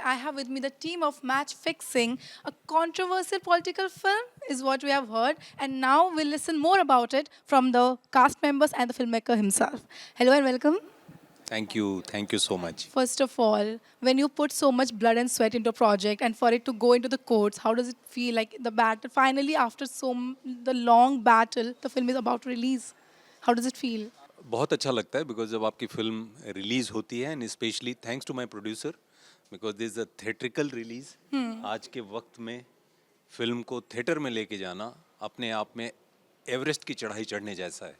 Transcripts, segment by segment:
I have with me the team of Match Fixing, a controversial political film, is what we have heard. And now we'll listen more about it from the cast members and the filmmaker himself. Hello and welcome. Thank you. Thank you so much. First of all, when you put so much blood and sweat into a project and for it to go into the courts, how does it feel like the battle? Finally, after the long battle, the film is about to release. How does it feel? बहुत अच्छा लगता है because जब आपकी film release होती है and specially thanks to my producer because this is a theatrical release आज के वक्त में फिल्म को थिएटर में लेके जाना अपने आप में एवरेस्ट की चढ़ाई चढ़ने जैसा है.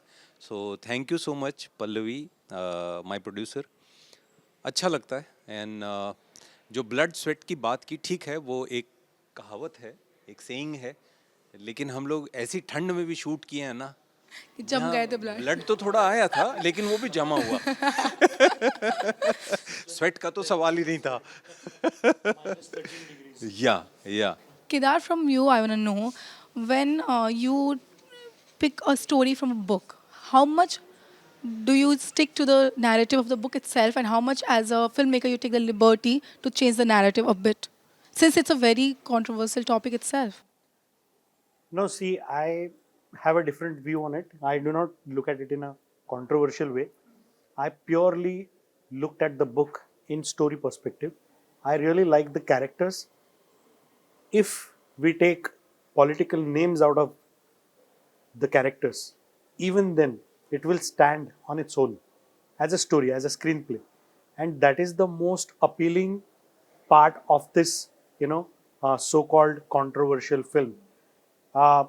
So thank you so much Pallavi, my producer. अच्छा लगता है एंड जो ब्लड स्वेट की बात की, ठीक है, वो एक कहावत है, एक सेइंग है, लेकिन हम लोग ऐसी ठंड में भी शूट किए हैं ना, कि जम गए थे ब्लड. ब्लड तो थोड़ा आया था लेकिन वो भी जमा हुआ. स्वेट का तो सवाल ही नहीं था. या Kedar, from you, I want to know when you pick a story from a book, how much do you stick to the narrative of the book itself, and how much, as a filmmaker, you take the liberty to change the narrative a bit, since it's a very controversial topic itself? No, see, I have a different view on it. I do not look at it in a controversial way. I purely looked at the book in story perspective. I really like the characters. If we take political names out of the characters, even then it will stand on its own as a story, as a screenplay. And that is the most appealing part of this, so-called controversial film. Uh,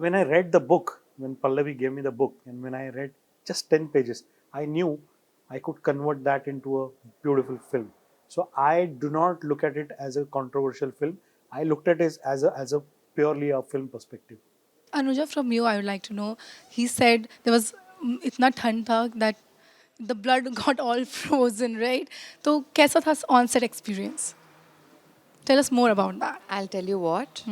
when I read the book, when Pallavi gave me the book, and when I read just 10 pages, I knew I could convert that into a beautiful film. So I do not look at it as a controversial film. I looked at it as a purely a film perspective. Anuja, from you, I would like to know. He said there was itna ठंड था that the blood got all frozen, right? तो कैसा था on-set experience? Tell us more about that. I'll tell you what.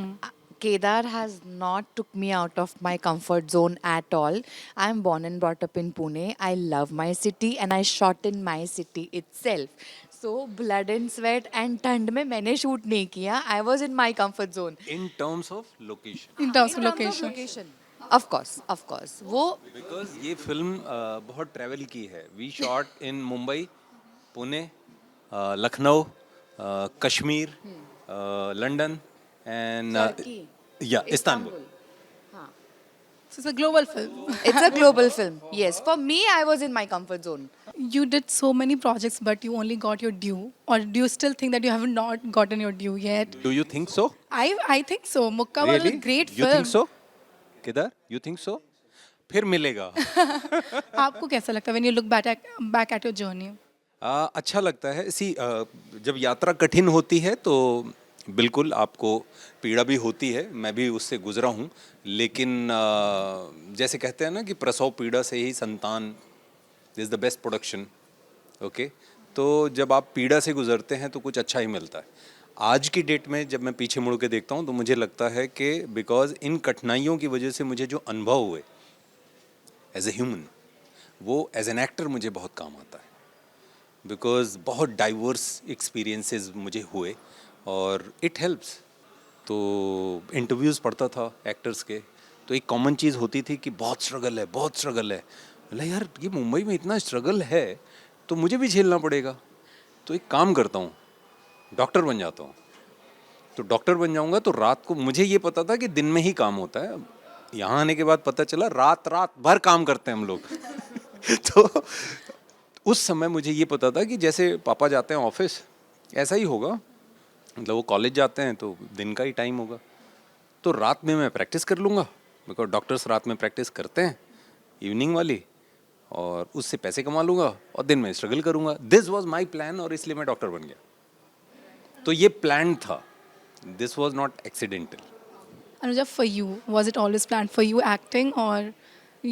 Kedar has not took me out of my comfort zone at all. I'm born and brought up in Pune. I love my city and I shot in my city itself. So blood and sweat and ठंड में मैंने shoot नहीं किया. I was in my comfort zone. In terms of location, In terms of In terms of location. location. Of course, of course. वो because ये film बहुत travel की है. We shot in Mumbai, Pune, Lucknow, Kashmir, London and Turkey, या Istanbul. हाँ. So it's a global film. It's a global film. Yes, for me, I was in my comfort zone. You did so many projects, but you only got your due. Or do you still think that you have not gotten your due yet? Do you think so? I think so. Mukka was a great you film. Think so? किधर? You think so? फिर मिलेगा. आपको कैसा लगता है when you look back at your journey? अच्छा लगता है. सी, जब यात्रा कठिन होती है तो बिल्कुल आपको पीड़ा भी होती है. मैं भी उससे गुजरा हूँ, लेकिन जैसे कहते हैं ना कि प्रसव पीड़ा से ही संतान is the best production. Okay, तो जब आप पीड़ा से गुजरते हैं तो कुछ अच्छा ही मिलता है. आज की डेट में जब मैं पीछे मुड़ के देखता हूँ तो मुझे लगता है कि बिकॉज इन कठिनाइयों की वजह से मुझे जो अनुभव हुए एज ए ह्यूमन, वो एज एन एक्टर मुझे बहुत काम आता है. बिकॉज बहुत डाइवर्स एक्सपीरियंसेस मुझे हुए और इट हेल्प्स. तो इंटरव्यूज़ पढ़ता था एक्टर्स के, तो एक कॉमन चीज़ होती थी कि बहुत स्ट्रगल है, बहुत स्ट्रगल है. बोला यार, ये मुंबई में इतना स्ट्रगल है तो मुझे भी झेलना पड़ेगा. तो एक काम करता हूँ, डॉक्टर बन जाता हूँ. तो डॉक्टर बन जाऊँगा तो रात को, मुझे ये पता था कि दिन में ही काम होता है. यहाँ आने के बाद पता चला रात रात भर काम करते हैं हम लोग. तो उस समय मुझे ये पता था कि जैसे पापा जाते हैं ऑफिस, ऐसा ही होगा. मतलब वो कॉलेज जाते हैं तो दिन का ही टाइम होगा. तो रात में मैं प्रैक्टिस कर लूँगा, बिकॉज डॉक्टर्स रात में प्रैक्टिस करते हैं इवनिंग वाली, और उससे पैसे कमा लूँगा और दिन में स्ट्रगल करूँगा. दिस वॉज माई प्लान, और इसलिए मैं डॉक्टर बन गया. तो ये प्लान था. This was not accidental. Anuja, for you, was it always planned for you acting, or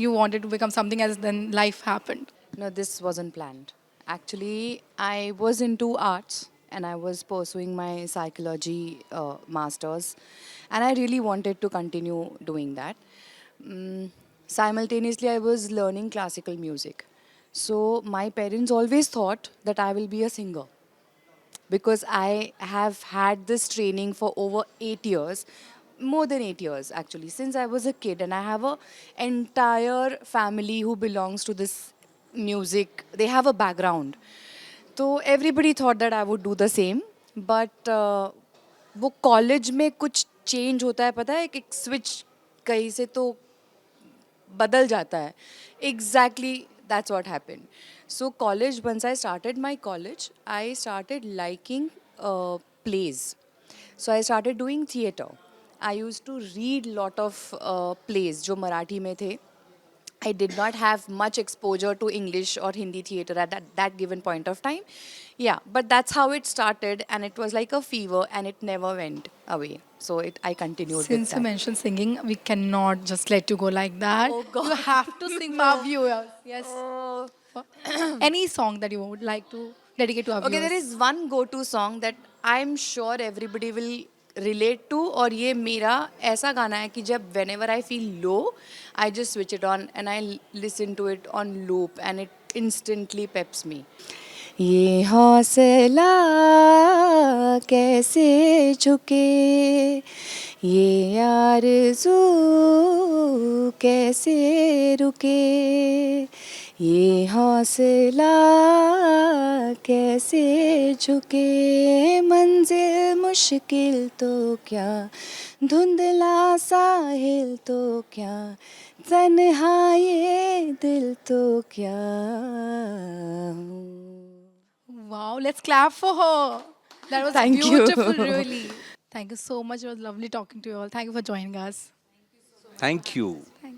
you wanted to become something else, then life happened? No, this wasn't planned. Actually, I was into arts and I was pursuing my psychology masters, and I really wanted to continue doing that. Simultaneously, I was learning classical music. So, my parents always thought that I will be a singer. because I have had this training for over 8 years, more than 8 years actually, since I was a kid, and I have a entire family who belongs to this music. They have a background. तो everybody thought that I would do the same, but वो college में कुछ change होता है, पता है, एक switch कहीं से तो बदल जाता है. Exactly, that's what happened. So college, once I started my college, I started liking plays. So I started doing theatre. I used to read lot of plays जो मराठी में थे. I did not have much exposure to English or Hindi theatre at that given point of time. Yeah, but that's how it started, and it was like a fever, and it never went away. So I continued Since with you that. mentioned singing, we cannot just let you go like that. Oh, God. You have to sing for our viewers. Yes. Any song that you would like to dedicate to our Okay, viewers. there is one go-to song that I'm sure everybody will relate to, और ये मेरा ऐसा गाना है कि जब whenever I feel low, I just switch it on and I listen to it on loop, and it instantly peps me. ये हौसला कैसे झुके, ये आरज़ू कैसे रुके, ये हौसला कैसे झुके, मंजिल मुश्किल तो क्या, धुंधला साहिल तो क्या, तन्हा ये दिल तो क्या. Wow, let's clap for her. That was Thank you. beautiful, really. Thank you so much. It was lovely talking to you all. Thank you for joining us. Thank you.